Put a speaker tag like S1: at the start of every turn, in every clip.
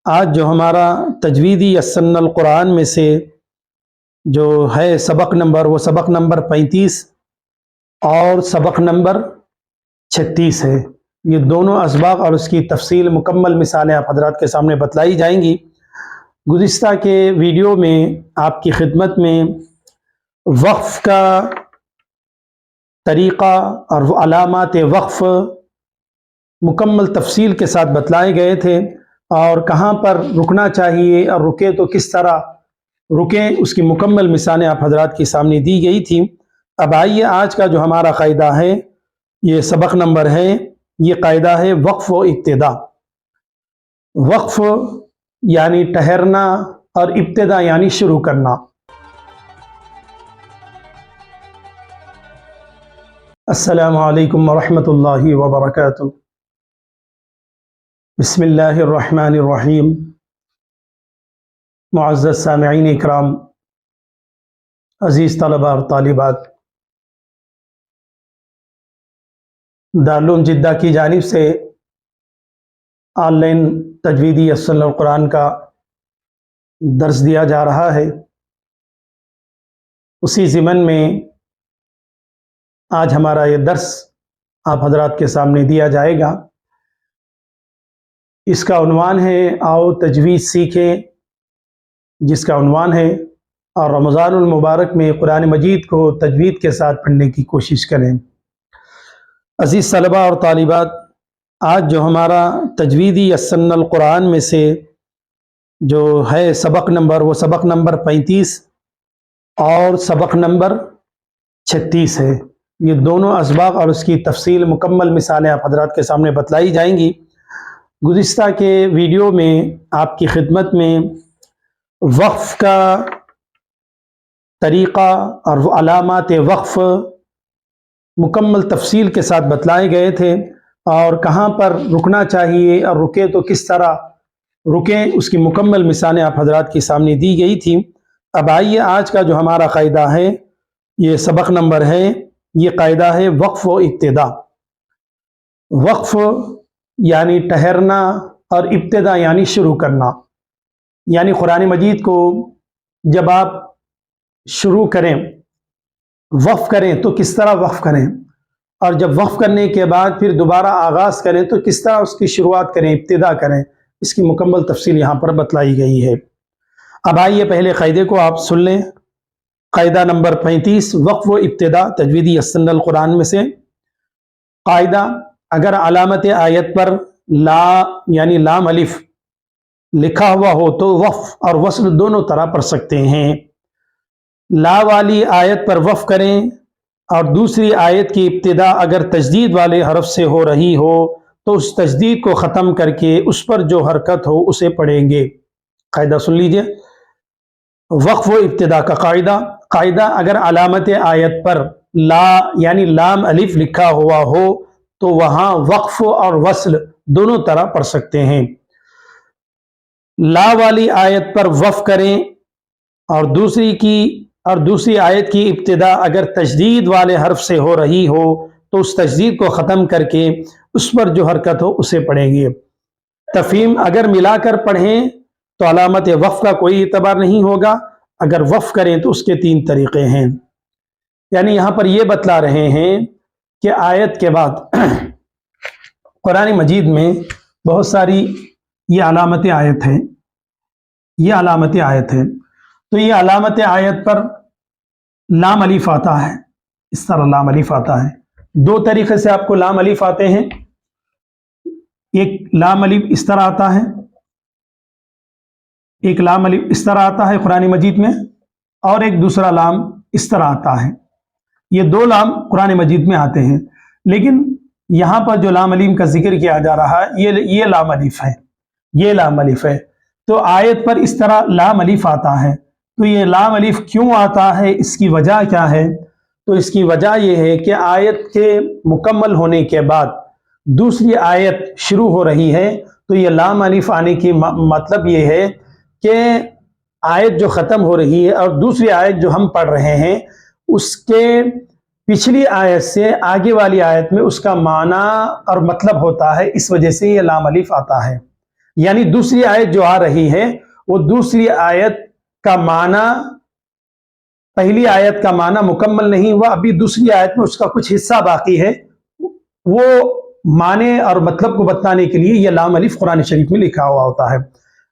S1: آج جو ہمارا تجویدی یسن القرآن میں سے جو ہے سبق نمبر، وہ سبق نمبر 35 اور سبق نمبر 36 ہے۔ یہ دونوں اسباق اور اس کی تفصیل مکمل مثالیں آپ حضرات کے سامنے بتلائی جائیں گی۔ گزشتہ کے ویڈیو میں آپ کی خدمت میں وقف کا طریقہ اور علامات وقف مکمل تفصیل کے ساتھ بتلائے گئے تھے، اور کہاں پر رکنا چاہیے اور رکے تو کس طرح رکیں، اس کی مکمل مثالیں آپ حضرات کے سامنے دی گئی تھیں۔ اب آئیے آج کا جو ہمارا قاعدہ ہے، یہ سبق نمبر ہے، یہ قاعدہ ہے وقف و ابتدا۔ وقف یعنی ٹھہرنا اور ابتدا یعنی شروع کرنا۔ السلام علیکم ورحمۃ اللہ وبرکاتہ۔ بسم اللہ الرحمن الرحیم۔ معزز سامعین اکرام، عزیز طلبہ اور طالبات، دارالعلوم جدہ کی جانب سے آن لائن تجویدی یسن القرآن کا درس دیا جا رہا ہے۔ اسی ضمن میں آج ہمارا یہ درس آپ حضرات کے سامنے دیا جائے گا۔ اس کا عنوان ہے آؤ تجوید سیکھیں، جس کا عنوان ہے اور رمضان المبارک میں قرآن مجید کو تجوید کے ساتھ پڑھنے کی کوشش کریں۔ عزیز طلبہ اور طالبات، آج جو ہمارا تجویدی یسن القرآن میں سے جو ہے سبق نمبر، وہ سبق نمبر 35 اور سبق نمبر 36 ہے۔ یہ دونوں اسباق اور اس کی تفصیل مکمل مثالیں آپ حضرات کے سامنے بتلائی جائیں گی۔ گزشتہ کے ویڈیو میں آپ کی خدمت میں وقف کا طریقہ اور علامات وقف مکمل تفصیل کے ساتھ بتلائے گئے تھے، اور کہاں پر رکنا چاہیے اور رکے تو کس طرح رکیں، اس کی مکمل مثالیں آپ حضرات کے سامنے دی گئی تھیں۔ اب آئیے آج کا جو ہمارا قاعدہ ہے، یہ سبق نمبر ہے، یہ قاعدہ ہے وقف و ابتدا۔ وقف یعنی ٹھہرنا اور ابتدا یعنی شروع کرنا۔ یعنی قرآن مجید کو جب آپ شروع کریں، وقف کریں تو کس طرح وقف کریں، اور جب وقف کرنے کے بعد پھر دوبارہ آغاز کریں تو کس طرح اس کی شروعات کریں، ابتدا کریں، اس کی مکمل تفصیل یہاں پر بتلائی گئی ہے۔ اب آئیے پہلے قاعدے کو آپ سن لیں۔ قاعدہ نمبر 35 وقف و ابتدا تجویدی یسن القرآن میں سے قاعدہ: اگر علامت آیت پر لا یعنی لام الف لکھا ہوا ہو تو وقف اور وصل دونوں طرح پڑھ سکتے ہیں۔ لا والی آیت پر وقف کریں، اور دوسری آیت کی ابتدا اگر تجدید والے حرف سے ہو رہی ہو تو اس تجدید کو ختم کر کے اس پر جو حرکت ہو اسے پڑھیں گے۔ قاعدہ سن لیجئے، وقف و ابتدا کا قاعدہ: اگر علامت آیت پر لا یعنی لام الف لکھا ہوا ہو تو وہاں وقف اور وصل دونوں طرح پڑھ سکتے ہیں۔ لا والی آیت پر وقف کریں، اور دوسری آیت کی ابتدا اگر تجدید والے حرف سے ہو رہی ہو تو اس تجدید کو ختم کر کے اس پر جو حرکت ہو اسے پڑھیں گے۔ تفہیم: اگر ملا کر پڑھیں تو علامت وقف کا کوئی اعتبار نہیں ہوگا، اگر وقف کریں تو اس کے 3 طریقے ہیں۔ یعنی یہاں پر یہ بتلا رہے ہیں کہ آیت کے بعد قرآن مجید میں بہت ساری یہ علامت آیت ہیں، یہ علامت آیت ہے، تو یہ علامت آیت پر لام الف آتا ہے، اس طرح لام الف آتا ہے۔ 2 طریقے سے آپ کو لام الف آتے ہیں، ایک لام الف اس طرح آتا ہے، ایک لام الف اس طرح آتا ہے قرآن مجید میں، اور ایک دوسرا لام اس طرح آتا ہے۔ یہ 2 لام قرآن مجید میں آتے ہیں، لیکن یہاں پر جو لام الف کا ذکر کیا جا رہا ہے یہ لام الف ہے، یہ لام الف ہے۔ تو آیت پر اس طرح لام الف آتا ہے، تو یہ لام الف کیوں آتا ہے، اس کی وجہ کیا ہے؟ تو اس کی وجہ یہ ہے کہ آیت کے مکمل ہونے کے بعد دوسری آیت شروع ہو رہی ہے، تو یہ لام الف آنے کی مطلب یہ ہے کہ آیت جو ختم ہو رہی ہے اور دوسری آیت جو ہم پڑھ رہے ہیں اس کے پچھلی آیت سے آگے والی آیت میں اس کا معنی اور مطلب ہوتا ہے، اس وجہ سے یہ لام الف آتا ہے۔ یعنی دوسری آیت جو آ رہی ہے وہ دوسری آیت کا معنی پہلی آیت کا معنی مکمل نہیں ہوا، ابھی دوسری آیت میں اس کا کچھ حصہ باقی ہے، وہ معنی اور مطلب کو بتانے کے لیے یہ لام الف قرآن شریف میں لکھا ہوا ہوتا ہے۔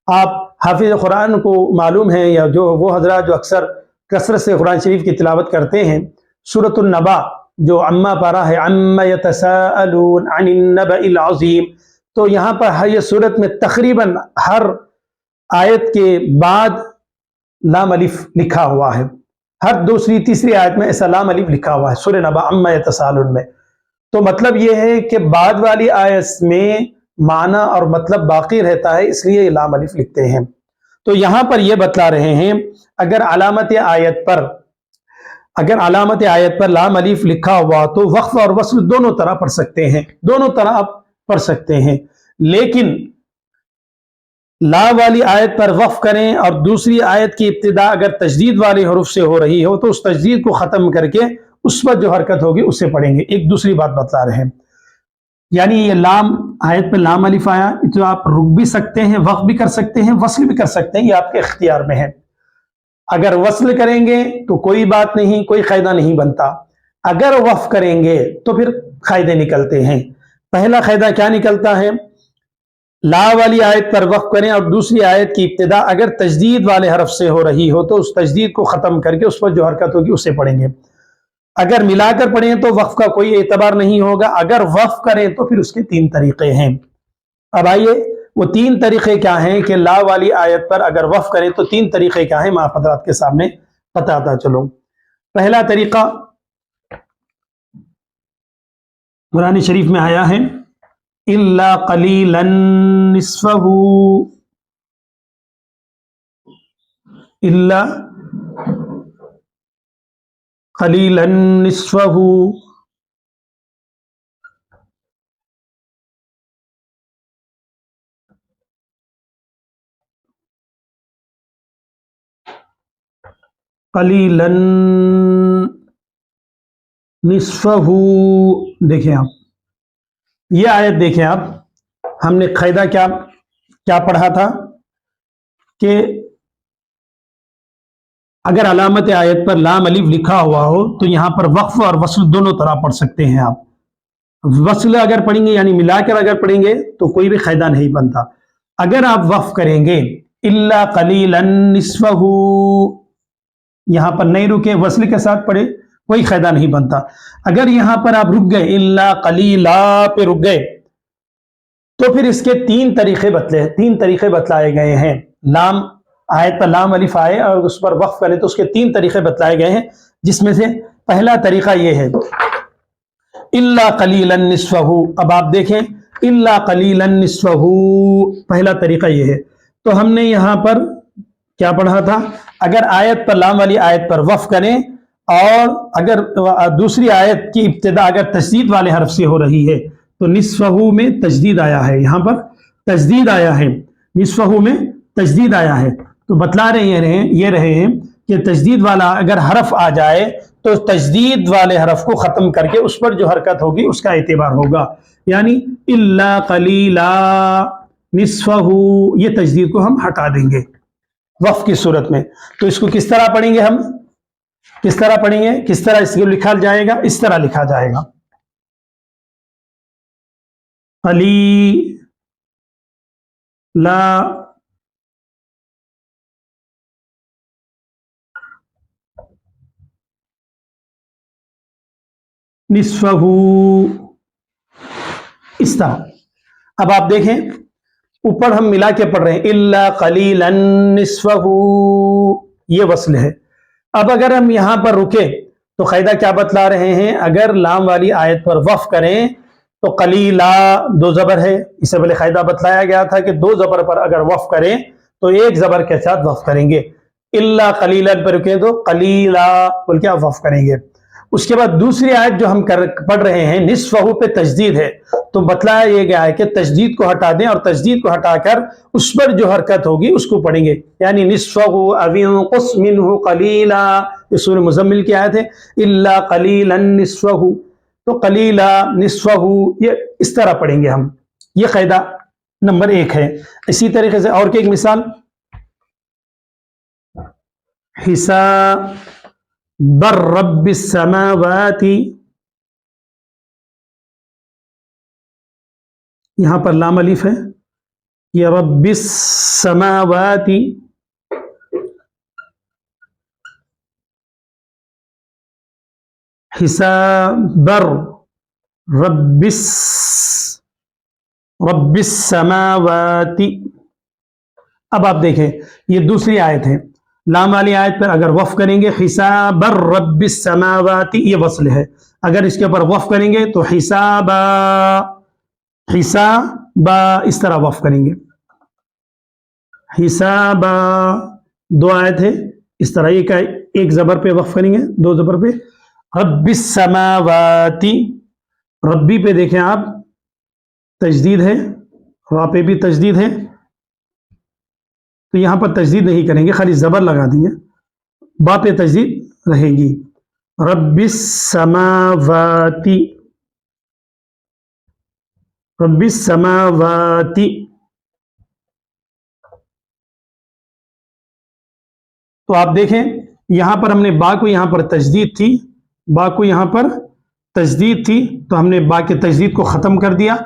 S1: آپ حافظ قرآن کو معلوم ہے، یا جو وہ حضرات جو اکثر کثرت سے قرآن شریف کی تلاوت کرتے ہیں، سورۃ النبا جو عما پارا ہے، عما یتساءلون عن النبأ العظیم، تو یہاں پر یہ صورت میں تقریباً ہر آیت کے بعد لام الف لکھا ہوا ہے، ہر دوسری تیسری آیت میں ایسا لام الف لکھا ہوا ہے سورہ نبا عما یتساءلون میں۔ تو مطلب یہ ہے کہ بعد والی آیت میں معنی اور مطلب باقی رہتا ہے، اس لیے یہ لام الف لکھتے ہیں۔ تو یہاں پر یہ بتلا رہے ہیں اگر علامت آیت پر لام الف لکھا ہوا تو وقف اور وصل دونوں طرح پڑھ سکتے ہیں، دونوں طرح آپ پڑھ سکتے ہیں، لیکن لا والی آیت پر وقف کریں اور دوسری آیت کی ابتدا اگر تجدید والے حروف سے ہو رہی ہو تو اس تجدید کو ختم کر کے اس پر جو حرکت ہوگی اسے پڑھیں گے۔ ایک دوسری بات بتلا رہے ہیں، یعنی یہ لام آیت پہ لام الف آیا تو آپ رک بھی سکتے ہیں، وقف بھی کر سکتے ہیں، وصل بھی کر سکتے ہیں، یہ آپ کے اختیار میں ہے۔ اگر وصل کریں گے تو کوئی بات نہیں، کوئی قاعدہ نہیں بنتا، اگر وقف کریں گے تو پھر قاعدے نکلتے ہیں۔ پہلا قاعدہ کیا نکلتا ہے؟ لا والی آیت پر وقف کریں اور دوسری آیت کی ابتدا اگر تجدید والے حرف سے ہو رہی ہو تو اس تجدید کو ختم کر کے اس پر جو حرکت ہوگی اسے پڑھیں گے۔ اگر ملا کر پڑھیں تو وقف کا کوئی اعتبار نہیں ہوگا، اگر وقف کریں تو پھر اس کے 3 طریقے ہیں۔ اب آئیے وہ 3 طریقے کیا ہیں کہ لا والی آیت پر اگر وقف کریں تو 3 طریقے کیا ہیں، میں آپ حضرات کے سامنے بتاتا چلوں۔ پہلا طریقہ قرآن شریف میں آیا ہے الا قلیلا نصفہ، الا قلیلا نصفہ، قلیلا نصفہ۔ دیکھیں آپ یہ آیت دیکھیں آپ، ہم نے قاعدہ کیا پڑھا تھا کہ اگر علامت آیت پر لام الف لکھا ہوا ہو تو یہاں پر وقف اور وصل دونوں طرح پڑھ سکتے ہیں آپ۔ وصل اگر پڑھیں گے یعنی ملا کر اگر پڑھیں گے تو کوئی بھی قاعدہ نہیں بنتا۔ اگر آپ وقف کریں گے الا قلیلا نصفہ، یہاں پر نہیں رکے، وصل کے ساتھ پڑھے، کوئی قاعدہ نہیں بنتا۔ اگر یہاں پر آپ رک گئے الا قلیلا پہ رک گئے تو پھر اس کے 3 طریقے بتلائے گئے ہیں۔ لام آیت پر لام الف آئے اور اس پر وقف کریں تو اس کے 3 طریقے بتلائے گئے ہیں، جس میں سے پہلا طریقہ یہ ہے الا قلیلا نصفہ۔ اب آپ دیکھیں الا قلیلا نصفہ، پہلا طریقہ یہ ہے۔ تو ہم نے یہاں پر کیا پڑھا تھا؟ اگر آیت پر لام والی آیت پر وقف کریں اور اگر دوسری آیت کی ابتدا اگر تجدید والے حرف سے ہو رہی ہے تو نصفہ میں تجدید آیا ہے، یہاں پر تجدید آیا ہے، نصفہ میں تجدید آیا ہے۔ تو بتلا یہ رہے ہیں کہ تجدید والا اگر حرف آ جائے تو تجدید والے حرف کو ختم کر کے اس پر جو حرکت ہوگی اس کا اعتبار ہوگا، یعنی الا قلیلا نصفہ، یہ تجدید کو ہم ہٹا دیں گے وقف کی صورت میں۔ تو اس کو کس طرح پڑھیں گے، ہم کس طرح پڑھیں گے، کس طرح اس کو لکھا جائے گا؟ اس طرح لکھا جائے گا قلیلا نصفہ، اس طرح۔ اب آپ دیکھیں اوپر ہم ملا کے پڑھ رہے ہیں الا قلیلا نصفہ، یہ وصل ہے۔ اب اگر ہم یہاں پر رکے تو قاعدہ کیا بتلا رہے ہیں؟ اگر لام والی آیت پر وقف کریں تو قلیلا 2 زبر ہے، اس سے پہلے قاعدہ بتلایا گیا تھا کہ 2 زبر پر اگر وقف کریں تو 1 زبر کے ساتھ وقف کریں گے۔ الا قلیلا پر رکیں تو قلیلا بول کے آپ وقف کریں گے۔ اس کے بعد دوسری آیت جو ہم پڑھ رہے ہیں نصفہ پہ تجدید ہے، تو بتلایا یہ گیا ہے کہ تجدید کو ہٹا دیں اور تجدید کو ہٹا کر اس پر جو حرکت ہوگی اس کو پڑھیں گے، یعنی نصفہ او انقص منہ قلیلا، یہ سورہ مزمل کی آیت ہے الا قلیلا نصفہ، تو قلیلا نصفہ یہ اس طرح پڑھیں گے ہم۔ یہ قاعدہ नंबर 1 है। इसी तरीके से और की एक मिसाल, हिसाबर रब्बिस समावाति, यहां पर लाम अलिफ है, ये रब्बिस समावाति, हिसाबर रब्बिस रब्बिस समावाति। अब आप देखें ये दूसरी आयत है, लाम वाली आयत पर अगर वफ करेंगे हिसाबर रब्बिस समावाति, ये वस्ल है। अगर इसके ऊपर वफ करेंगे तो हिसाबा हिसाबा, इस तरह वफ करेंगे, हिसाबा। दो आयत है, इस तरह एक जबर पे वफ करेंगे, दो जबर पे। रब्बिस समावाति, रब्बी पे देखें आप तजदीद है, रा पे भी तजदीद है, तो यहां पर तजदीद नहीं करेंगे, खाली जबर लगा देंगे, बा पे तजदीद रहेगी। रब्बिस समावाति, रब्बिस समावाति। तो आप देखें यहां पर हमने बा को यहां पर तजदीद थी, बा को यहां पर तजदीद थी, तो हमने बा के तजदीद को खत्म कर दिया।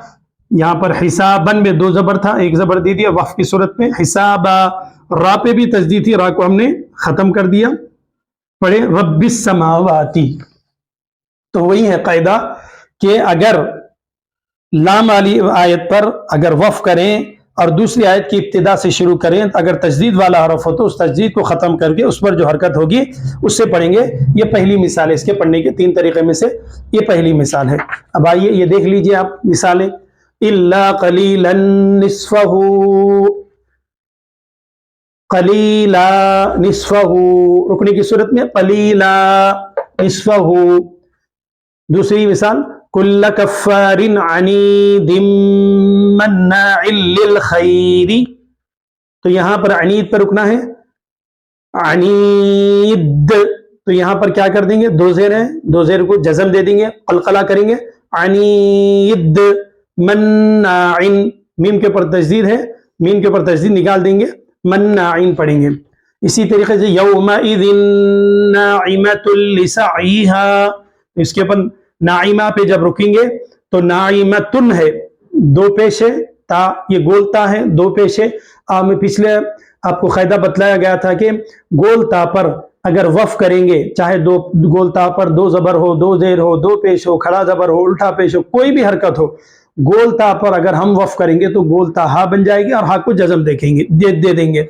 S1: यहां पर हिसाबन में दो जबर था, एक जबर दे दिया वफ की सूरत में, हिसाबा। रा पे भी तजदीद थी, रा को हमने खत्म कर दिया, पढ़े रब्बिस समावाति। तो वही है कायदा कि अगर लाम वाली आयत पर अगर वफ करें और दूसरी आयत की इब्तिदा से शुरू करें, तो अगर तजदीद वाला हरफ हो तो उस तजदीद को ख़त्म करके उस पर जो हरकत होगी उससे पढ़ेंगे। ये पहली मिसाल है, इसके पढ़ने के 3 तरीके में से ये पहली मिसाल है। अब आइए ये देख लीजिए आप मिसालें। इल्ला कलीलन निस्फहू, कलीला निस्फहू, रुकने की सूरत में कलीला निस्फहू। दूसरी मिसाल, कुल्ल कफ्फारिन अनीदिम मन्नाइल लिल खैरी, तो यहां पर अनीद पर रुकना है, अनीद, तो यहां पर क्या कर देंगे, दो जेर है, दो जेर को जज़म दे देंगे, कलकला करेंगे, अनीद मन्नाइन, मीम के ऊपर तजदीद है, मीम के ऊपर तजदीद निकाल देंगे, मन्नाइन पढ़ेंगे। इसी तरीके से यौमइदिन नाइमतुल लिसईहा, इसके ऊपर नाइमा पे जब रुकेंगे तो नाइमतुन है, दो पेश है, ता ये गोलता है, दो पेश है। में पिछले आपको कायदा बतलाया गया था कि गोलता पर अगर वफ करेंगे, चाहे दो गोलता पर दो जबर हो, दो जेर हो, दो पेश हो, खड़ा जबर हो, उल्टा पेश हो, कोई भी हरकत हो, गोलता पर अगर हम वफ करेंगे तो गोलता हा बन जाएगी और हा को जज़म देखेंगे दे देंगे।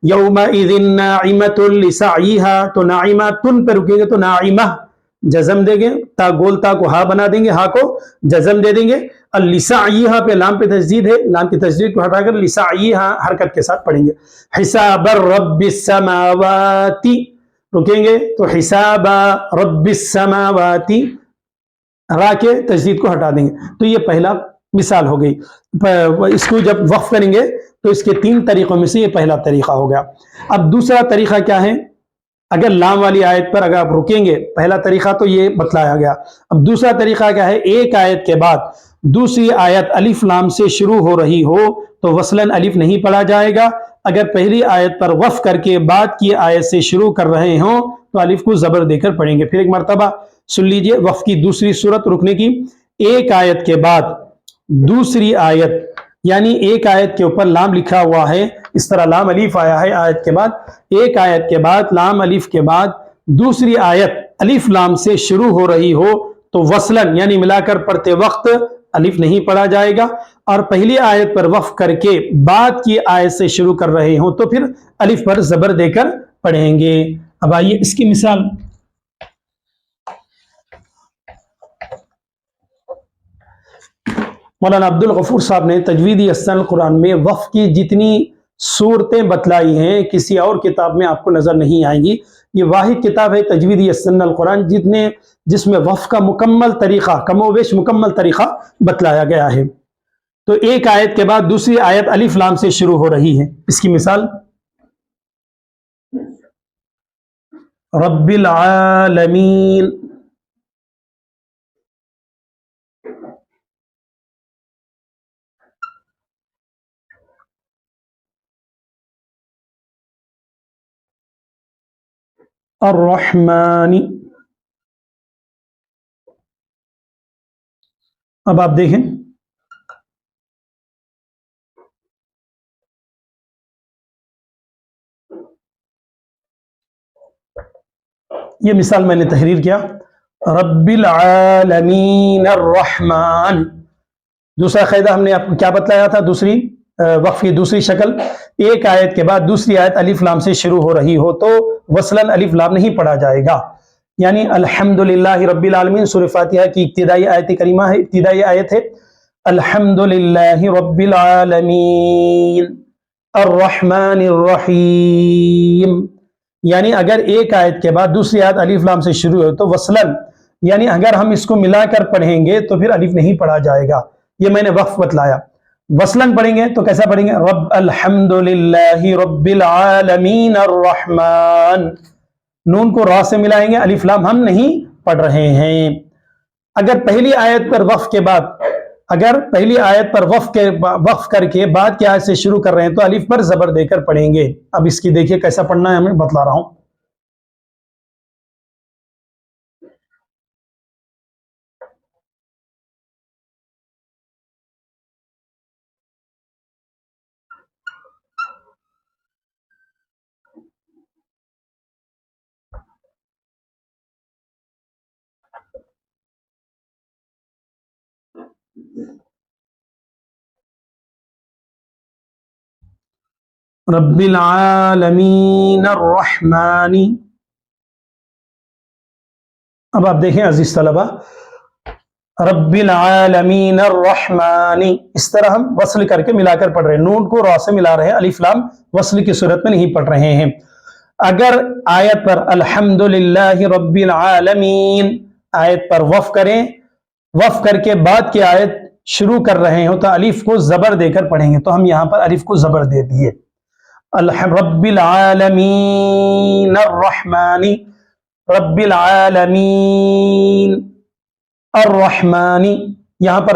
S1: यौमइदिन नाइमतुल लिसईहा, तो नाइमतुन पे रुकेंगे तो नाइमा जज़म देंगे, ता गोलता को हा बना देंगे, हा को जज़म दे देंगे। लिसाईहा पे लाम पे तजदीद है, लाम की तजदीद को हटाकर लिसाईहा हरकत के साथ पढ़ेंगे। हिसाबर रब्बिस समावाति, रुकेंगे तो हिसाबा रब्बिस समावाति, रा के तजदीद को हटा देंगे। तो ये पहला मिसाल हो गई। इसको जब वक्फ करेंगे तो इसके 3 तरीकों में से ये पहला तरीका हो गया। अब दूसरा तरीका क्या है, अगर लाम वाली आयत पर अगर आप रुकेंगे, पहला तरीका तो ये बतलाया गया। अब दूसरा तरीका क्या है, एक आयत के बाद दूसरी आयत अलिफ लाम से शुरू हो रही हो तो वसलन अलिफ नहीं पढ़ा जाएगा। अगर पहली आयत पर वफ करके बाद की आयत से शुरू कर रहे हों तो अलिफ को जबर देकर पढ़ेंगे। फिर एक मरतबा सुन लीजिए वफ की दूसरी सूरत रुकने की। एक आयत के बाद दूसरी आयत, यानी एक आयत के ऊपर लाम लिखा हुआ है, इस तरह लाम अलीफ आया है आयत के बाद, एक आयत के बाद लाम अलीफ के बाद दूसरी आयत अलीफ लाम से शुरू हो रही हो तो वसलन यानी मिलाकर पढ़ते वक्त अलीफ नहीं पढ़ा जाएगा। और पहली आयत पर वफ करके बाद की आयत से शुरू कर रहे हो तो फिर अलीफ पर जबर देकर पढ़ेंगे। अब आइए इसकी मिसाल। मौलाना अब्दुल गफूर साहब ने तजवीदी अहसन कुरान में वफ की जितनी सूरतें बतलाई हैं किसी और किताब में आपको नजर नहीं आएंगी। ये वाहिद किताब है तजवीदी अहसन कुरान जिसमें वफ का मुकम्मल तरीका, कमोवेश मुकम्मल तरीका बतलाया गया है। तो एक आयत के बाद दूसरी आयत अलिफ लाम से शुरू हो रही है। इसकी मिसाल, रब्बिल आलमीन, अर्रहमानी। अब आप देखें, ये मिसाल मैंने तहरीर किया, रब्बिल आलमीन अर्रहमान। दूसरा कायदा हमने आपको क्या बतलाया था, दूसरी वक्फ की दूसरी शक्ल, एक आयत के बाद दूसरी आयत अलिफ लाम से शुरू हो रही हो तो वसलन अलिफ लाम नहीं पढ़ा जाएगा। यानी अल्हम्दुलिल्लाहि रब्बिल आलमीन सूरह फातिहा की इब्तिदाई आयत करीमा है, इब्तिदाई आयत है अल्हम्दुलिल्लाहि रब्बिल आलमीन अर्रहमानिर रहीम। यानी अगर एक आयत के बाद दूसरी आयत अलिफ लाम से शुरू हो तो वसलन, यानी अगर हम इसको मिलाकर पढ़ेंगे तो फिर अलिफ नहीं पढ़ा जाएगा। ये मैंने वक्फ बतलाया। वसलन पढ़ेंगे तो कैसा पढ़ेंगे, रब अल्हम्दुलिल्लाहि रब्बिल आलमीन अर्रहमान। नून को रा से मिलाएंगे, अलिफ लाम हम नहीं पढ़ रहे हैं। अगर पहली आयत पर वक्फ के बाद, अगर पहली आयत पर वक्फ करके बाद की आयत से शुरू कर रहे हैं तो अलिफ पर जबर देकर पढ़ेंगे। अब इसकी देखिए कैसा पढ़ना है, हमें बतला रहा हूं। रब्बिल आलमीन अर्रहमानी। अब आप देखें अजीज तलबा, रब्बिल आलमीन अर्रहमानी, इस तरह हम वस्ल करके मिलाकर पढ़ रहे हैं, नून को रा से मिला रहे हैं, अलिफ लाम वस्ल की सूरत में नहीं पढ़ रहे हैं। अगर आयत पर अल्हम्दुलिल्लाहि रब्बिल आलमीन आयत पर वफ करें, वफ करके बाद की आयत शुरू कर रहे हो तो अलिफ को जबर देकर पढ़ेंगे। तो हम यहां पर अलिफ को जबर दे दिए, रब्बिल आलमीन अर्रहमानी, रब्बिल आलमीन अर्रहमानी। यहां पर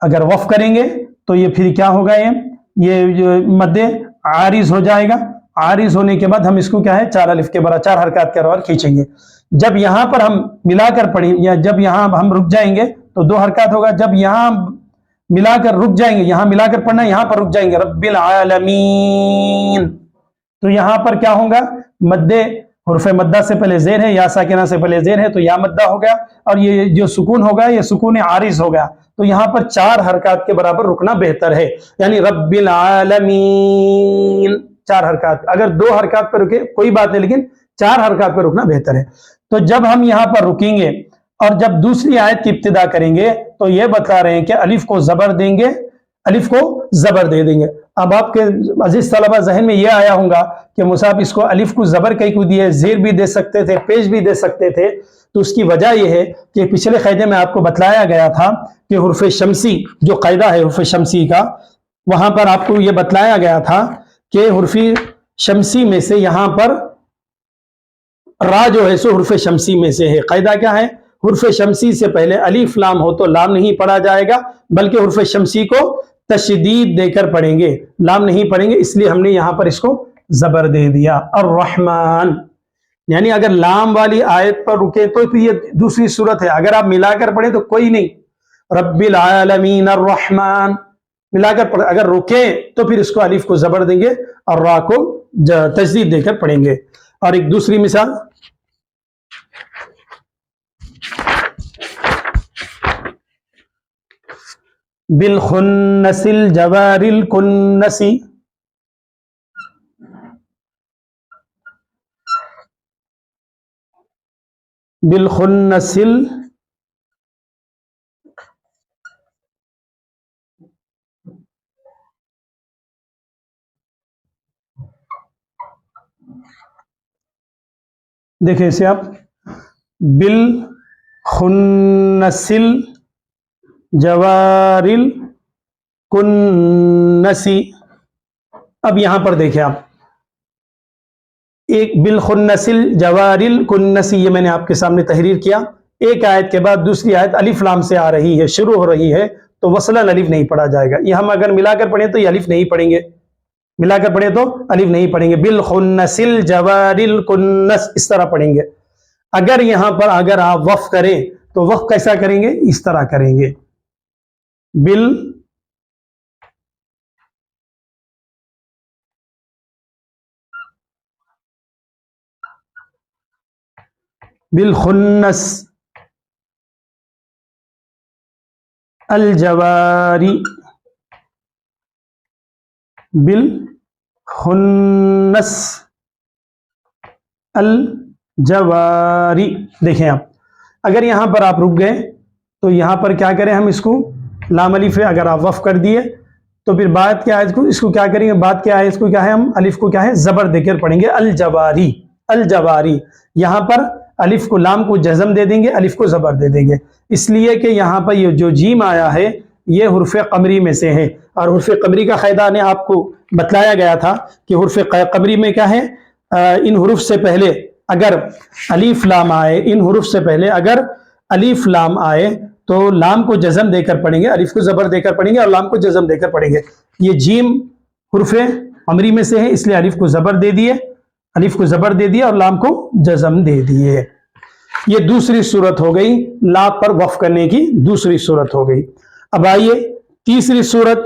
S1: अगर वफ करेंगे तो ये फिर क्या होगा, ये मद्दे आरिज हो जाएगा। आरिज होने के बाद हम इसको क्या है, चार अलिफ के बराबर, चार हरकत के बराबर खींचेंगे। जब यहां पर हम मिलाकर पढ़ें, या जब यहां हम रुक जाएंगे तो दो हरकत होगा। जब यहां मिलाकर रुक जाएंगे, यहां मिलाकर पढ़ना, यहां पर रुक जाएंगे, रब्बिल आलमीन, तो यहां पर क्या होगा, मद्दे, हुर्फे मद्दा से पहले जेर है, या साकिना से पहले जेर है तो या मद्दा हो गया, और ये जो सुकून होगा ये सुकून आरिज हो गया। तो यहां पर चार हरकत के बराबर रुकना बेहतर है, यानी रब्बिल आलमीन चार हरकत। अगर दो हरकत पर रुके कोई बात नहीं, लेकिन चार हरकत पर रुकना बेहतर है। तो जब हम यहां पर रुकेंगे और जब दूसरी आयत की इब्तिदा करेंगे तो ये बता रहे हैं कि अलिफ को जबर देंगे, अलिफ को जबर दे देंगे। अब आपके अजीज तलबा जहन में यह आया होगा कि मुसाब इसको अलिफ को जबर कई को दिए, जेर भी दे सकते थे, पेश भी दे सकते थे। तो उसकी वजह यह है कि पिछले कायदे में आपको बतलाया गया था कि हुर्फ शमसी, जो कायदा है हुर्फ शमसी का, वहां पर आपको यह बतलाया गया था कि हुर्फ शमसी में से यहां पर रा जो है सो हुर्फ शमसी में से है। कायदा क्या है, हुर्फ शमसी से पहले अलिफ लाम हो तो लाम नहीं पढ़ा जाएगा, बल्कि हुर्फ शमसी को तशदीद देकर पढ़ेंगे, लाम नहीं पढ़ेंगे। इसलिए हमने यहां पर इसको जबर दे दिया, अर्रहमान। यानी अगर लाम वाली आयत पर रुके तो फिर ये दूसरी सूरत है, अगर आप मिलाकर पढ़े तो कोई नहीं, रब्बिल आलमीन अर्रहमान मिलाकर पढ़े। अगर रुके तो फिर इसको अलिफ को जबर देंगे और रा को तशदीद देकर पढ़ेंगे। और एक दूसरी मिसाल, बिल खुन्नसिल जवारिल कुन्नसी, बिल खुन्नसिल देखिए इसे आप, बिल खुन्नसिल जवारिल कुन्नसी। अब यहां पर देखिए आप, एक बिल खुन्नसिल जवारिल कुन्नसी, ये मैंने आपके सामने तहरीर किया। एक आयत के बाद दूसरी आयत अलिफ लाम से आ रही है, शुरू हो रही है, तो वसलन अलिफ नहीं पढ़ा जाएगा। ये हम अगर मिलाकर पढ़ें तो ये अलिफ नहीं पढ़ेंगे। ملا کر پڑھے تو الف نہیں پڑھیں گے، بالخنسل جوارل کنس اس طرح پڑھیں گے۔ اگر یہاں پر اگر آپ وقف کریں تو وقف کیسا کریں گے؟ اس طرح کریں گے، بالخنس الجواری، بالخنس الجواری۔ دیکھیں آپ اگر یہاں پر آپ رک گئے تو یہاں پر کیا کریں ہم، اس کو لام الف ہے، اگر آپ وقف کر دیے تو پھر بات کیا ہے، اس کو کیا کریں گے، بات کیا ہے، اس کو کیا ہے، ہم الف کو کیا ہے زبر دے کر پڑھیں گے، الجواری، الجواری۔ یہاں پر الف کو لام کو جزم دے دیں گے، الف کو زبر دے دیں گے، اس لیے کہ یہاں پر یہ جو جیم آیا ہے یہ حرف قمری میں سے ہے، اور حرف قمری کا قاعدہ نے آپ کو بتلایا گیا تھا کہ حرف قمری میں کیا ہے، ان حروف سے پہلے اگر الف لام آئے، ان حروف سے پہلے اگر الف لام آئے تو لام کو جزم دے کر پڑھیں گے، الف کو زبر دے کر پڑھیں گے اور لام کو جزم دے کر پڑھیں گے۔ یہ جیم حرف قمری میں سے ہے، اس لیے الف کو زبر دے دیے، الف کو زبر دے دیا اور لام کو جزم دے دیے۔ یہ دوسری صورت ہو گئی لا پر وقف کرنے کی، دوسری صورت ہو گئی۔ اب آئیے تیسری صورت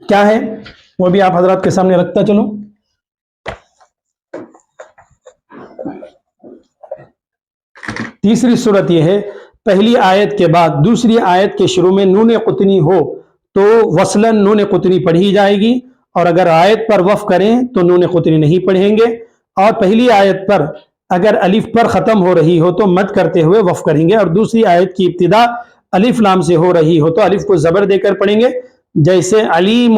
S1: کیا ہے، وہ بھی آپ حضرات کے سامنے رکھتا چلوں۔ تیسری صورت یہ ہے، پہلی آیت کے بعد دوسری آیت کے شروع میں نون قطنی ہو تو وصلاً نون قطنی پڑھی جائے گی، اور اگر آیت پر وقف کریں تو نون قطنی نہیں پڑھیں گے، اور پہلی آیت پر اگر الف پر ختم ہو رہی ہو تو مد کرتے ہوئے وقف کریں گے، اور دوسری آیت کی ابتدا الف لام سے ہو رہی ہو تو الف کو زبر دے کر پڑھیں گے، جیسے علیم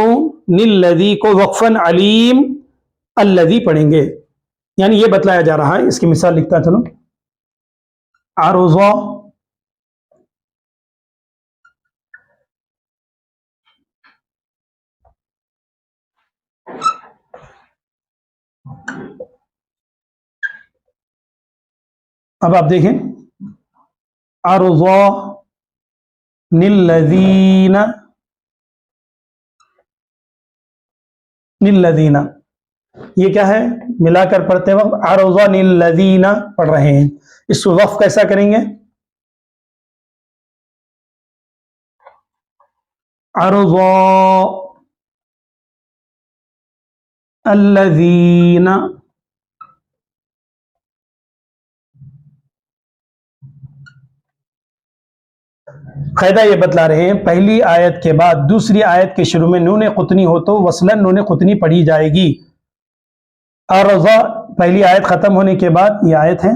S1: للذی کو وقفاً علیم الذی پڑھیں گے۔ یعنی یہ بتلایا جا رہا ہے، اس کی مثال لکھتا چلوں، عرضہ اب آپ دیکھیں، عرضہ للذین، للذین یہ کیا ہے، ملا کر پڑھتے وقت عرضہ للذین پڑھ رہے ہیں، اس کو وقف کیسا کریں گے، عرضہ الذین، قاعدہ یہ بتلا رہے ہیں پہلی آیت کے بعد دوسری آیت کے شروع میں نون قطنی ہو تو وصلاً نون قطنی پڑھی جائے گی۔ عرضہ پہلی آیت ختم ہونے کے بعد، یہ آیت ہے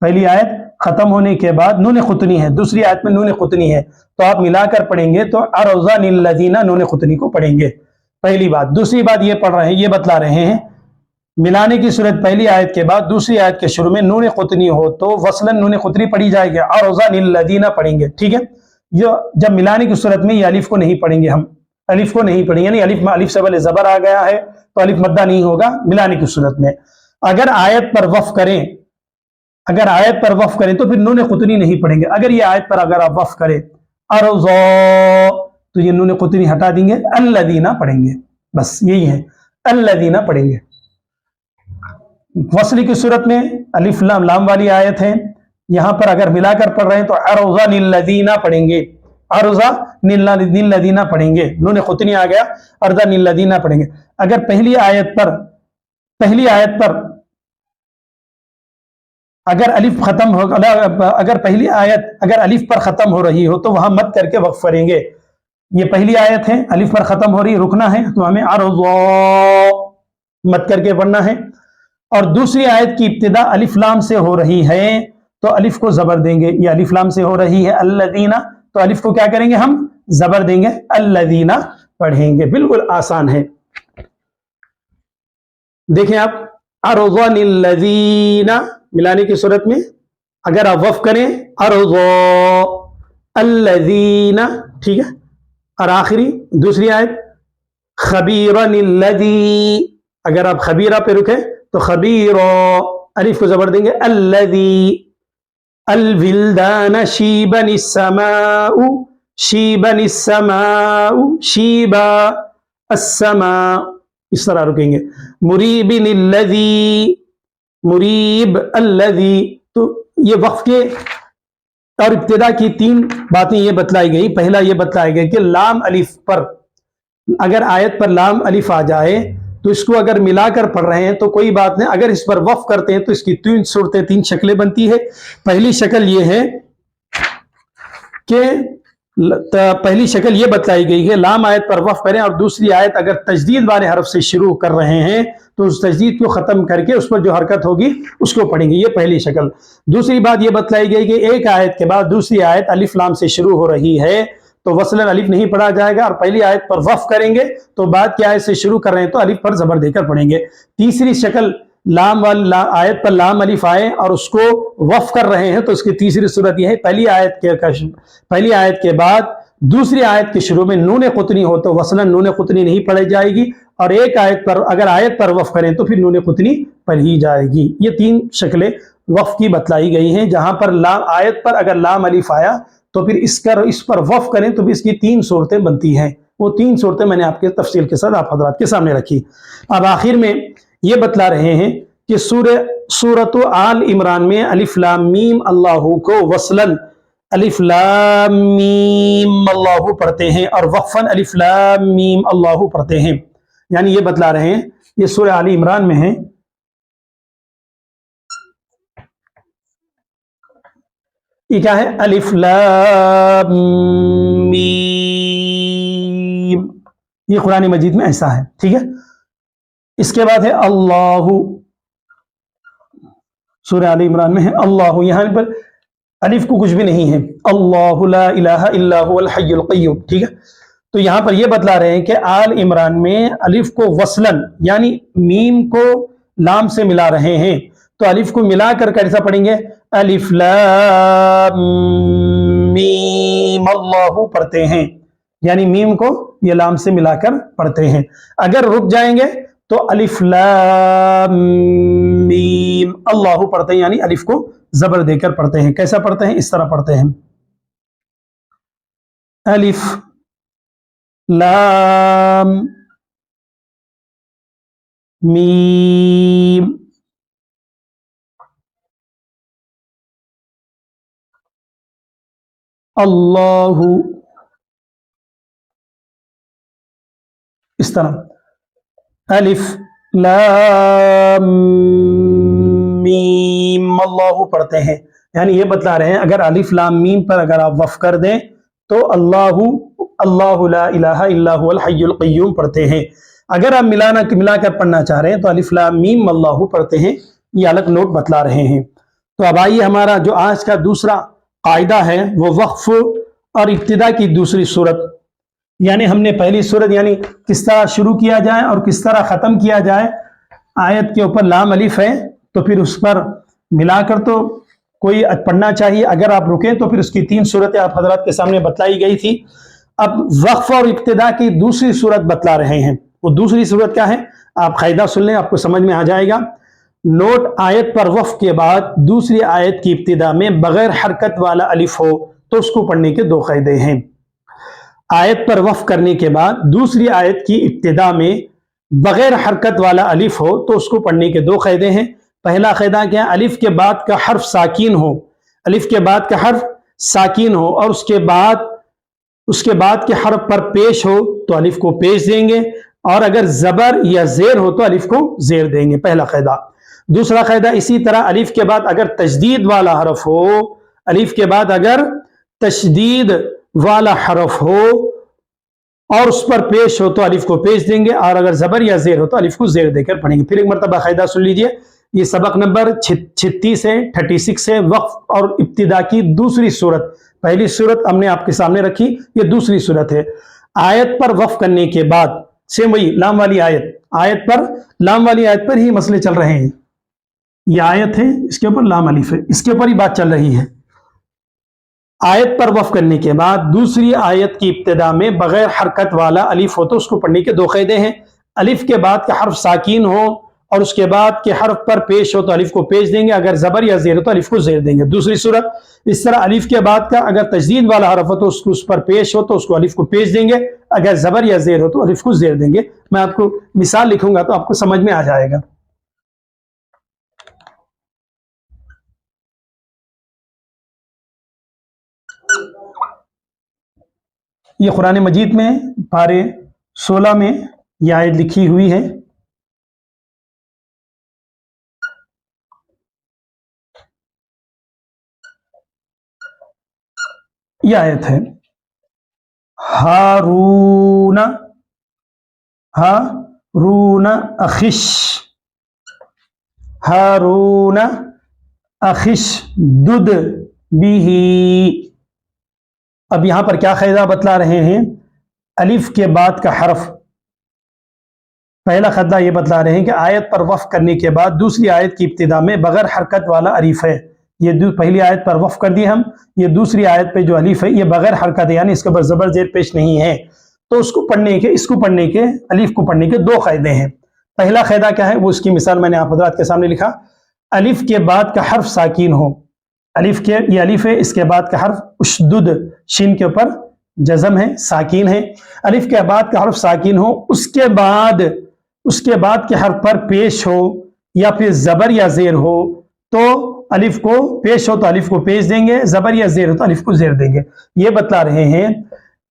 S1: پہلی آیت ختم ہونے کے بعد نون قطنی ہے، دوسری آیت میں نون قطنی ہے تو آپ ملا کر پڑھیں گے تو عرضہ للذین نون قطنی کو پڑھیں گے، پہلی بات۔ دوسری بات یہ پڑھ رہے ہیں، یہ بتلا رہے ہیں ملانے کی صورت پہلی آیت کے بعد دوسری آیت کے شروع میں نون قطنی ہو تو وصلاً نون قطنی پڑھی جائے گی، عرضہ للذین پڑھیں گے، ٹھیک ہے۔ جب ملانے کی صورت میں یہ الف کو نہیں پڑھیں گے، ہم الف کو نہیں پڑھیں گے، یعنی الف سے پہلے زبر آ گیا ہے تو الف مدہ نہیں ہوگا ملانے کی صورت میں۔ اگر آیت پر وقف کریں، اگر آیت پر وقف کریں تو پھر نون قطنی نہیں پڑھیں گے، اگر یہ آیت پر اگر آپ وقف کریں عرضہ تو یہ نون قطنی ہٹا دیں گے، الذین پڑھیں گے، بس یہی ہے، الذین پڑھیں گے۔ وصل کی صورت میں الف لام لام والی آیت ہے، یہاں پر اگر ملا کر پڑھ رہے ہیں تو عرضہ للذین پڑھیں گے، عرضہ للذین پڑھیں گے، نون قطنی آ گیا، عرضہ للذین پڑھیں گے۔ اگر پہلی آیت پر اگر الف ختم ہو، اگر پہلی آیت اگر الف پر ختم ہو رہی ہو تو وہاں مد کر کے وقف کریں گے، یہ پہلی آیت ہے الف پر ختم ہو رہی رکنا ہے تو ہمیں عرضہ مد کر کے پڑھنا ہے، اور دوسری آیت کی ابتدا الف لام سے ہو رہی ہے تو الف کو زبر دیں گے، یہ الف لام سے ہو رہی ہے الذین تو الف کو کیا کریں گے، ہم زبر دیں گے، الذین پڑھیں گے، بالکل آسان ہے۔ دیکھیں آپ عرضہ للذین ملانے کی صورت میں اگر آپ وقف کریں عرضہ الذین، ٹھیک ہے، اور آخری دوسری آیت خبیرا للذی، اگر آپ خبیرہ پہ رکے تو خبیرا الف کو زبر دیں گے، الذی الولدان شیبا السماء، شیبا السماء، شیبا السماء، इस तरह रुकेंगे। मुरीबिन अल्लज़ी, मुरीब अल्लज़ी, तो ये वक्फ के और इब्तिदा की तीन बातें ये बतलाई गई। पहला ये बतलाया गया कि लाम अलिफ पर, अगर आयत पर लाम अलिफ आ जाए तो इसको अगर मिलाकर पढ़ रहे हैं तो कोई बात नहीं, अगर इस पर वक्फ करते हैं तो इसकी तीन सूरतें, तीन शक्लें बनती है। पहली शक्ल ये है कि पहली शक्ल ये बतलाई गई है लाम आयत पर वक्फ करें, और दूसरी आयत अगर तजदीद वाले हरफ से शुरू कर रहे हैं तो उस तजदीद को ख़त्म करके उस पर जो हरकत होगी उसको पढ़ेंगे, ये पहली शक्ल। दूसरी बात ये बतलाई गई कि एक आयत के बाद दूसरी आयत अलिफ लाम से शुरू हो रही है तो वसलन अलिफ नहीं पढ़ा जाएगा, और पहली आयत पर वक्फ करेंगे तो बाद की आयत से शुरू कर रहे हैं तो अलिफ पर जबर देकर पढ़ेंगे। तीसरी शक्ल लाम वाली आयत पर लाम अलिफ आए और उसको वक्फ कर रहे हैं तो उसकी तीसरी सूरत यह है, पहली आयत के बाद दूसरी आयत के शुरू में नून कुतनी हो तो वसलन नून कुतनी नहीं पढ़ी जाएगी, और एक आयत पर अगर आयत पर वक्फ करें तो फिर नून कुतनी पढ़ी जाएगी। ये तीन शक्लें वक्फ की बतलाई गई हैं, जहां पर लाम आयत पर अगर लाम अलिफ आया तो फिर इस पर वक्फ करें तो भी इसकी तीन सूरतें बनती हैं। वो तीन सूरतें मैंने आपके तफसील के साथ आप हजरात के सामने रखी। अब आखिर में ये बतला रहे हैं कि सूरत आल इमरान में अलिफ लाम मीम अल्लाहु को वसलन अलिफ लाम मीम अल्लाहु पढ़ते हैं और वक्फन अलिफ लाम मीम अल्लाहु पढ़ते हैं। यानी ये बतला रहे हैं, ये सूरह आल इमरान में है, ये क्या है, अलिफ लाम मीम, ये कुरान मजीद में ऐसा है, ठीक है। इसके बाद है अल्लाहु, सूरह आल इमरान में है अल्लाहु, यहां पर अलिफ को कुछ भी नहीं है, अल्लाहु ला इलाहा इल्ला हुवल हय्युल क़य्यूम, ठीक है। तो यहां पर यह बतला रहे हैं कि आल इमरान में अलिफ को वसलन यानी मीम को लाम से मिला रहे हैं, तो अलिफ को मिलाकर कैसा पढ़ेंगे, अलिफ लाम मीम अल्लाहु पढ़ते हैं, यानी मीम को ये लाम से मिलाकर पढ़ते हैं। अगर रुक जाएंगे तो अलिफ लाम मीम अल्लाहु पढ़ते हैं, यानी अलिफ को जबर देकर पढ़ते हैं। कैसा पढ़ते हैं, इस तरह पढ़ते हैं, अलिफ लाम मीम अल्लाहु, इस तरह अलिफ लाम मीम अल्लाहु पढ़ते हैं। यानी ये बतला रहे हैं अगर अलिफ लाम मीम पर अगर आप वफ़ कर दें तो अल्लाहु ला इलाहा इल्ला हुवल हय्युल क़य्यूम पढ़ते हैं। अगर आप मिलाकर पढ़ना चाह रहे हैं तो अलिफ लाम मीम अल्लाहु पढ़ते हैं। ये अलग नोट बतला रहे हैं। तो अब आइए हमारा जो आज का दूसरा कायदा है वो वक्फ और इब्तिदा की दूसरी सूरत, यानी हमने पहली सूरत यानी किस तरह शुरू किया जाए और किस तरह ख़त्म किया जाए। आयत के ऊपर लाम अलिफ है तो फिर उस पर मिलाकर तो कोई पढ़ना चाहिए, अगर आप रुकें तो फिर उसकी तीन सूरतें आप हजरात के सामने बतलाई गई थी। अब वक्फ और इब्तिदा की दूसरी सूरत बतला रहे हैं। वो दूसरी सूरत क्या है, आप कायदा सुन लें, आपको समझ में आ जाएगा। नोट, आयत पर वक्फ के बाद दूसरी आयत की इब्तिदा में बगैर हरकत वाला अलिफ हो तो उसको पढ़ने के दो कायदे हैं। आयत पर वक्फ करने के बाद दूसरी आयत की इब्तिदा में बगैर हरकत वाला अलिफ हो तो उसको पढ़ने के दो कायदे हैं। पहला कायदा क्या है, अलिफ के बाद का हर्फ साकिन हो, अलिफ के बाद का हर्फ साकिन हो और उसके बाद के हर्फ पर पेश हो तो अलिफ को पेश देंगे, और अगर जबर या जेर हो तो अलिफ को जेर देंगे, पहला कायदा। दूसरा कायदा इसी तरह अलिफ के बाद अगर तशदीद वाला हरफ हो, अलिफ के बाद अगर तशदीद वाला हरफ हो और उस पर पेश हो तो अलिफ को पेश देंगे, और अगर जबर या जेर हो तो अलिफ को जेर देकर पढ़ेंगे। फिर एक मरतबा कायदा सुन लीजिए, ये सबक नंबर 36 है, 36 है, वक्फ और इब्तिदा की दूसरी सूरत। पहली सूरत हमने आपके सामने रखी, ये दूसरी सूरत है। आयत पर वक्फ करने के बाद सेम वही लाम वाली आयत पर लाम वाली आयत पर ही मसले चल रहे हैं। ये आयत है, इसके ऊपर लाम अलिफ है, इसके ऊपर ही बात चल रही है। आयत पर वक्फ करने के बाद दूसरी आयत की इब्तिदा में बगैर हरकत वाला अलिफ हो तो उसको पढ़ने के दो कायदे हैं। अलिफ के बाद का हर्फ साकिन हो اور اس کے بعد کے حرف پر پیش ہو تو الف کو پیش دیں گے، اگر زبر یا زیر ہو تو الف کو زیر دیں گے۔ دوسری صورت اس طرح الف کے بعد کا اگر تجدید والا حرف ہو تو اس پر پیش ہو تو اس کو الف کو پیش دیں گے، اگر زبر یا زیر ہو تو الف کو زیر دیں گے۔ میں آپ کو مثال لکھوں گا تو آپ کو سمجھ میں آ جائے گا۔ یہ قرآن مجید میں پارے 16 میں یہ آیت لکھی ہوئی ہے۔ یہ آیت ہے ہارون ہارون اخش ہارون اخش دد بھی۔ اب یہاں پر کیا قاعدہ بتلا رہے ہیں؟ الف کے بعد کا حرف، پہلا قاعدہ یہ بتلا رہے ہیں کہ آیت پر وقف کرنے کے بعد دوسری آیت کی ابتدا میں بغیر حرکت والا الف ہے۔ یہ پہلی آیت پر وقف کر دی ہم، یہ دوسری آیت پہ جو الف ہے یہ بغیر حرکت ہے، یعنی اس کے اوپر زبر زیر پیش نہیں ہے۔ تو اس کو پڑھنے کے الف کو پڑھنے کے دو قاعدے ہیں۔ پہلا قاعدہ کیا ہے وہ اس کی مثال میں نے آپ حضرات کے سامنے لکھا۔ الف کے بعد کا حرف ساکین ہو، یہ الف ہے، اس کے بعد کا حرف اشدد، شین کے اوپر جزم ہے، ساکین ہے۔ الف کے بعد کا حرف ساکین ہو، اس کے بعد کے حرف پر پیش ہو یا پھر زبر یا زیر ہو تو الف کو پیش ہو تو الف کو پیش دیں گے، زبر یا زیر ہو تو الف کو زیر دیں گے۔ یہ بتلا رہے ہیں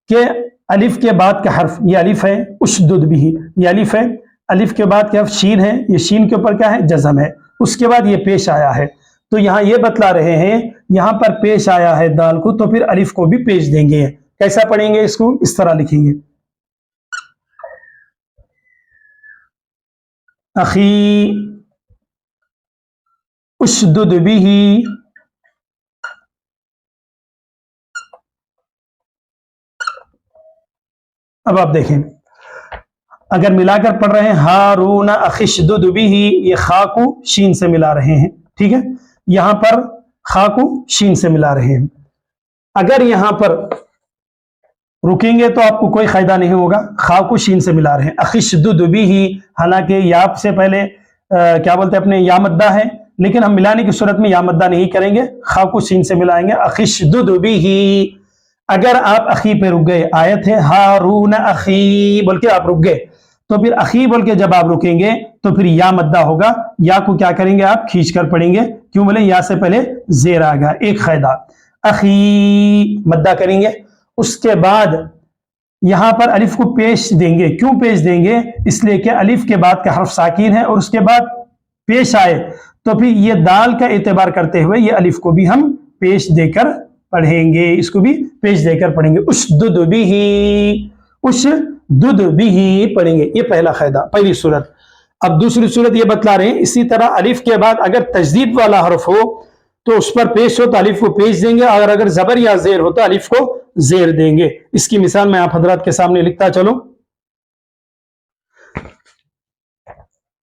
S1: کہ الف کے بعد کا حرف یہ الف ہے، اشدد بھی یہ الف ہے، الف کے بعد کا حرف شین ہے، یہ شین کے اوپر کیا ہے؟ جزم ہے، اس کے بعد یہ پیش آیا ہے۔ تو یہاں یہ بتلا رہے ہیں یہاں پر پیش آیا ہے دال کو تو پھر الف کو بھی پیش دیں گے۔ کیسا پڑھیں گے اس کو؟ اس طرح لکھیں گے اخی اشدد بھی۔ اب آپ دیکھیں اگر ملا کر پڑھ رہے ہیں ہارون اخی اشدد بھی، یہ خا کو شین سے ملا رہے ہیں، ٹھیک ہے؟ یہاں پر خا کو شین سے ملا رہے ہیں۔ اگر یہاں پر رکیں گے تو آپ کو کوئی قاعدہ نہیں ہوگا، خا کو شین سے ملا رہے ہیں اخی اشدد بھی، حالانکہ یا سے پہلے کیا بولتے ہیں اپنے یا مدہ ہے، لیکن ہم ملانے کی صورت میں یا مدہ نہیں کریں گے، خا کو شین سے ملائیں گے اخی اشدد بھی۔ اگر آپ اخی پہ رک گئے، آیت ہے ہارون اخی بول کے آپ رک گئے، تو پھر اخی بول کے جب آپ رکیں گے تو پھر یا مدہ ہوگا، یا کو کیا کریں گے آپ؟ کھینچ کر پڑھیں گے، کیوں بولے؟ یا سے پہلے زیر آ گیا، ایک قاعدہ اخی مدہ کریں گے۔ اس کے بعد یہاں پر الف کو پیش دیں گے، کیوں پیش دیں گے؟ اس لیے کہ الف کے بعد کا حرف ساکین ہے اور اس کے بعد پیش آئے تو پھر یہ دال کا اعتبار کرتے ہوئے یہ الف کو بھی ہم پیش دے کر پڑھیں گے، اس کو بھی پیش دے کر پڑھیں گے، اشدد بھی اشدد بھی پڑھیں گے۔ یہ پہلا قاعدہ، پہلی صورت۔ اب دوسری صورت یہ بتلا رہے ہیں اسی طرح الف کے بعد اگر تجدید والا حرف ہو تو اس پر پیش ہو تو الف کو پیش دیں گے، اور اگر زبر یا زیر ہو تو الف کو زیر دیں گے۔ اس کی مثال میں آپ حضرات کے سامنے لکھتا چلو۔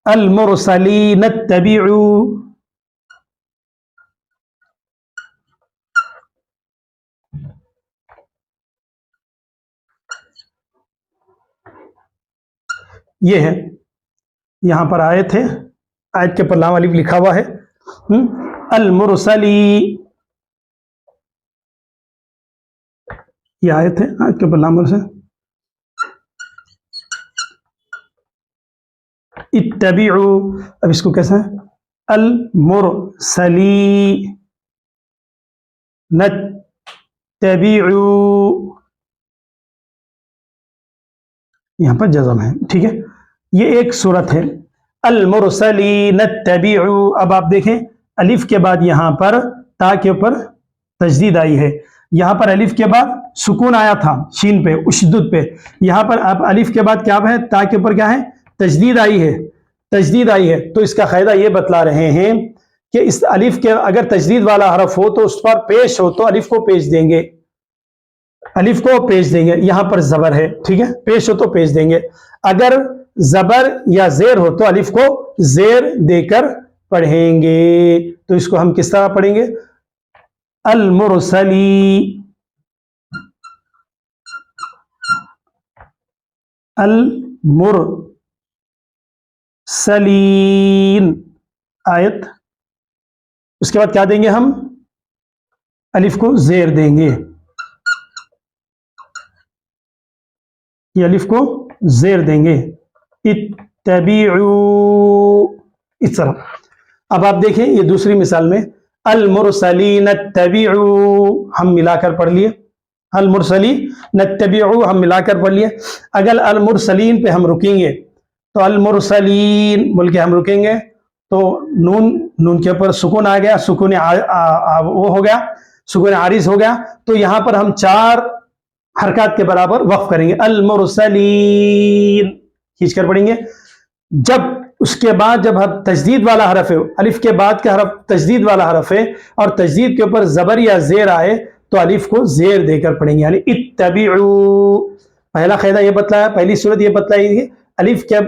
S1: المرسلین اتبعوا، یہ ہے یہاں پر آیت ہے، آیت کے پر لام الف لکھا ہوا ہے، المرسلی، یہ آیت ہے، آیت کے پر لام سے اتبعوا، اب اس کو کیسا ہے؟ المرسلی نتبعوا، یہاں پر جزم ہے، ٹھیک ہے؟ یہ ایک صورت ہے المرسلین اتبعوا۔ اب آپ دیکھیں الف کے بعد یہاں پر تا کے اوپر تجدید آئی ہے، یہاں پر الف کے بعد سکون آیا تھا شین پہ، اشدد پہ، یہاں پر اب الف کے بعد کیا ہے؟ تا کے اوپر کیا ہے؟ تجدید آئی ہے، تجدید آئی ہے۔ تو اس کا قاعدہ یہ بتلا رہے ہیں کہ اس الف کے اگر تجدید والا حرف ہو تو اس پر پیش ہو تو الف کو پیش دیں گے، الف کو پیش دیں گے، یہاں پر زبر ہے، ٹھیک ہے؟ پیش ہو تو پیش دیں گے، اگر زبر یا زیر ہو تو الف کو زیر دے کر پڑھیں گے۔ تو اس کو ہم کس طرح پڑھیں گے؟ المرسلی، सलीन आयत। उसके बाद क्या देंगे हम, अलिफ को जेर देंगे, ये अलिफ को जेर देंगे, इत्तबीउ, इस तरह। अब आप देखें ये दूसरी मिसाल में अल मुरसलीन इत्तबीउ हम मिलाकर पढ़ लिए, अल मुरसलीन इत्तबीउ हम मिलाकर पढ़ लिए। अगर अल मुरसलीन पे हम रुकेंगे तो अल मुरसलीन बोल के हम रुकेंगे तो नून के ऊपर सुकून आ गया, सुकून वो हो गया, सुकून आरिज हो गया, तो यहां पर हम 4 हरकत के बराबर वक्फ करेंगे, अल मुरसलीन खींच कर पढ़ेंगे। जब उसके बाद जब हम तजदीद वाला हरफ है, अलिफ के बाद का हरफ तजदीद वाला हरफ है और तजदीद के ऊपर जबर या जेर आए तो अलिफ को जेर देकर पढ़ेंगे, यानी इत्तबीउ। पहला क़ायदा ये बतलाया, पहली सूरत ये बतलाई, अलिफ के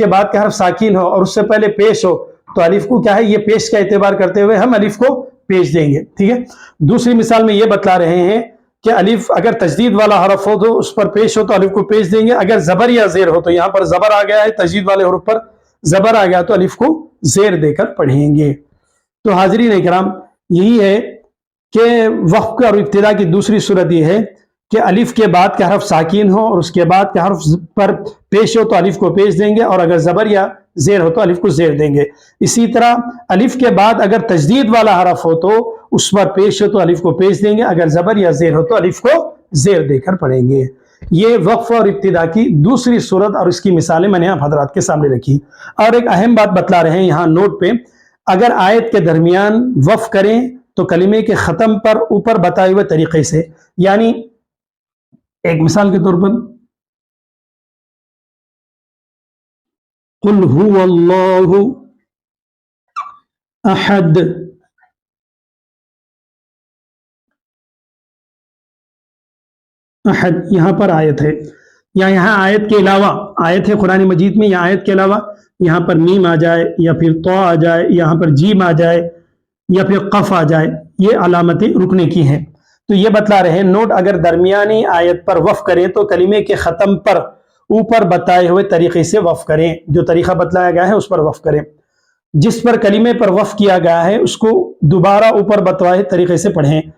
S1: बाद का हरफ साकिन हो और उससे पहले पेश हो तो अलिफ को क्या है, ये पेश का एतबार करते हुए हम अलिफ को पेश देंगे, ठीक है। दूसरी मिसाल में ये बतला रहे हैं कि अलिफ अगर तजदीद वाला हरफ हो तो उस पर पेश हो तो अलिफ को पेश देंगे, अगर जबर या जेर हो तो यहाँ पर जबर आ गया है, तजदीद वाले हरफ पर जबर आ गया तो अलिफ को जेर देकर पढ़ेंगे। तो हाज़रीन इकराम, यही है कि वक्फ और इब्तिदा की दूसरी सूरत ये है कि अलिफ के बाद का हरफ साकिन हो और उसके बाद का हरफ पर पेश हो तो अलिफ को पेश देंगे और अगर जबर या जेर हो तो अलिफ को जेर देंगे। इसी तरह अलिफ के बाद अगर तजदीद वाला हरफ हो तो उस पर पेश हो तो अलिफ को पेश देंगे, अगर जबर या जेर हो तो अलिफ को जेर देकर पढ़ेंगे। ये वक्फ और इब्तिदा की दूसरी सूरत और इसकी मिसालें मैंने आप हजरात के सामने रखी। और एक अहम बात बतला रहे हैं यहाँ नोट पे, अगर आयत के दरमियान वक्फ करें तो कलिमे के ख़त्म पर ऊपर बताए हुए तरीके से, यानी एक मिसाल के तौर पर कुल हुवल्लाहु अहद, अहद यहाँ पर आयत है, या यहाँ आयत के अलावा आयत है कुरान मजीद में, या आयत के अलावा यहाँ पर मीम आ जाए या फिर तो आ जाए, यहाँ पर जीम आ जाए या फिर कफ आ जाए, ये अलामतें रुकने की हैं। तो ये बतला रहे हैं नोट, अगर दरमियानी आयत पर वफ़ करें तो कलिमे के ख़त्म पर ऊपर बताए हुए तरीके से वफ़ करें, जो तरीका बतलाया गया है उस पर वफ़ करें। जिस पर कलिमे पर वफ़ किया गया है उसको दोबारा ऊपर बतलाए तरीके से पढ़ें।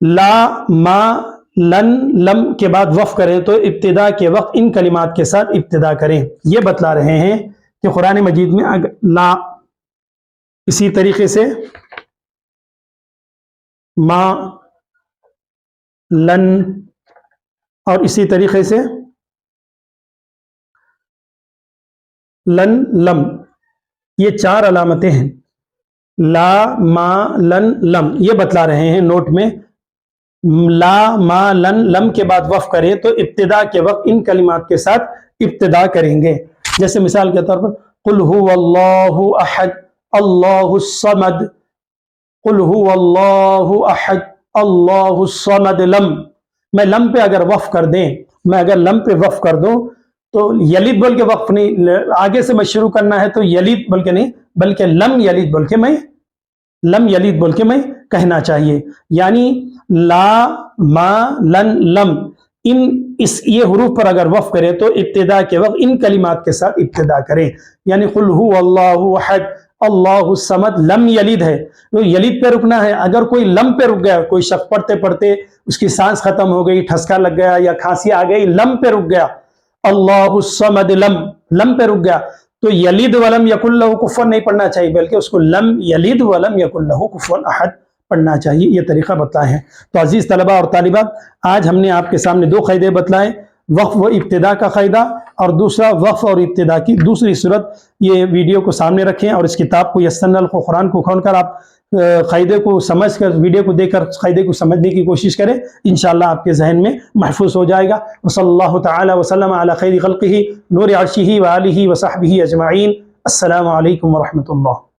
S1: ला, मा, लन, लम के बाद वफ़ करें तो इब्तिदा के वक्त इन कलिमात के साथ इब्तिदा करें। ये बतला रहे हैं कि कुरान मजीद में ला, इसी तरीके से मा, लन और इसी तरीके से लन, लम, ये 4 अलामतें हैं। ला, मा, लन, लम, ये बतला रहे हैं नोट में। ला, मा, लन, लम के बाद वफ़ करें तो इब्तिदा के वक्त इन कलिमात के साथ इब्तिदा करेंगे। जैसे मिसाल के तौर पर कुल हुवल्लाहु अहद अल्लाहुस समद, कुल हुवल्लाहु अहद अल्लाहुस समद लम। मैं लम पे अगर वफ़ कर दें, मैं अगर लम पे वफ़ कर दूं तो यलिद बोल के वक़्फ नहीं, आगे से मैं शुरू करना है तो यलिद बोल के नहीं बल्कि लम यलिद बोल के मैं, लम यलिद बोल के मैं कहना चाहिए। यानी ला, मा, लन, लम, ये हुरूफ पर अगर वफ़ करें तो इब्तिदा के वक्त इन कलिमात के साथ इब्तिदा करें। यानी कुल हुवल्लाहु अहद अल्लाहु समद, लम यलिद है तो यलिद पे रुकना है। अगर कोई लम पे रुक गया, कोई शख्स पढ़ते पढ़ते उसकी सांस खत्म हो गई, ठसका लग गया या खांसी आ गई, लम पे रुक गया, अल्लाहु समद लम, लम पे रुक गया, तो यलिद वलम यकुल लहु कुफुवन नहीं पढ़ना चाहिए बल्कि उसको लम यलिद वलम यकुल लहु कुफुवन अहद पढ़ना चाहिए। ये तरीका बताए हैं। तो अजीज तलबा और तालिबात, आज हमने आपके सामने 2 क़ायदे बतलाए, वक़्फ़ व इब्तिदा का क़ायदा और दूसरा वक़्फ़ और इब्तिदा की दूसरी सूरत। ये वीडियो को सामने रखें और इस किताब को यस्सरनल कुरान को खोलकर आप क़ायदे को समझ कर, वीडियो को देखकर क़ायदे को समझने की कोशिश करें। इंशाअल्लाह आपके जहन में महफूज हो जाएगा। वसल्लल्लाहु तआला वसल्लम अला खैरि खल्क़िही नूरि अर्शिही व आलिही व सहबिही अजमाइन। अस्सलामु अलैकुम व रहमतुल्लाह।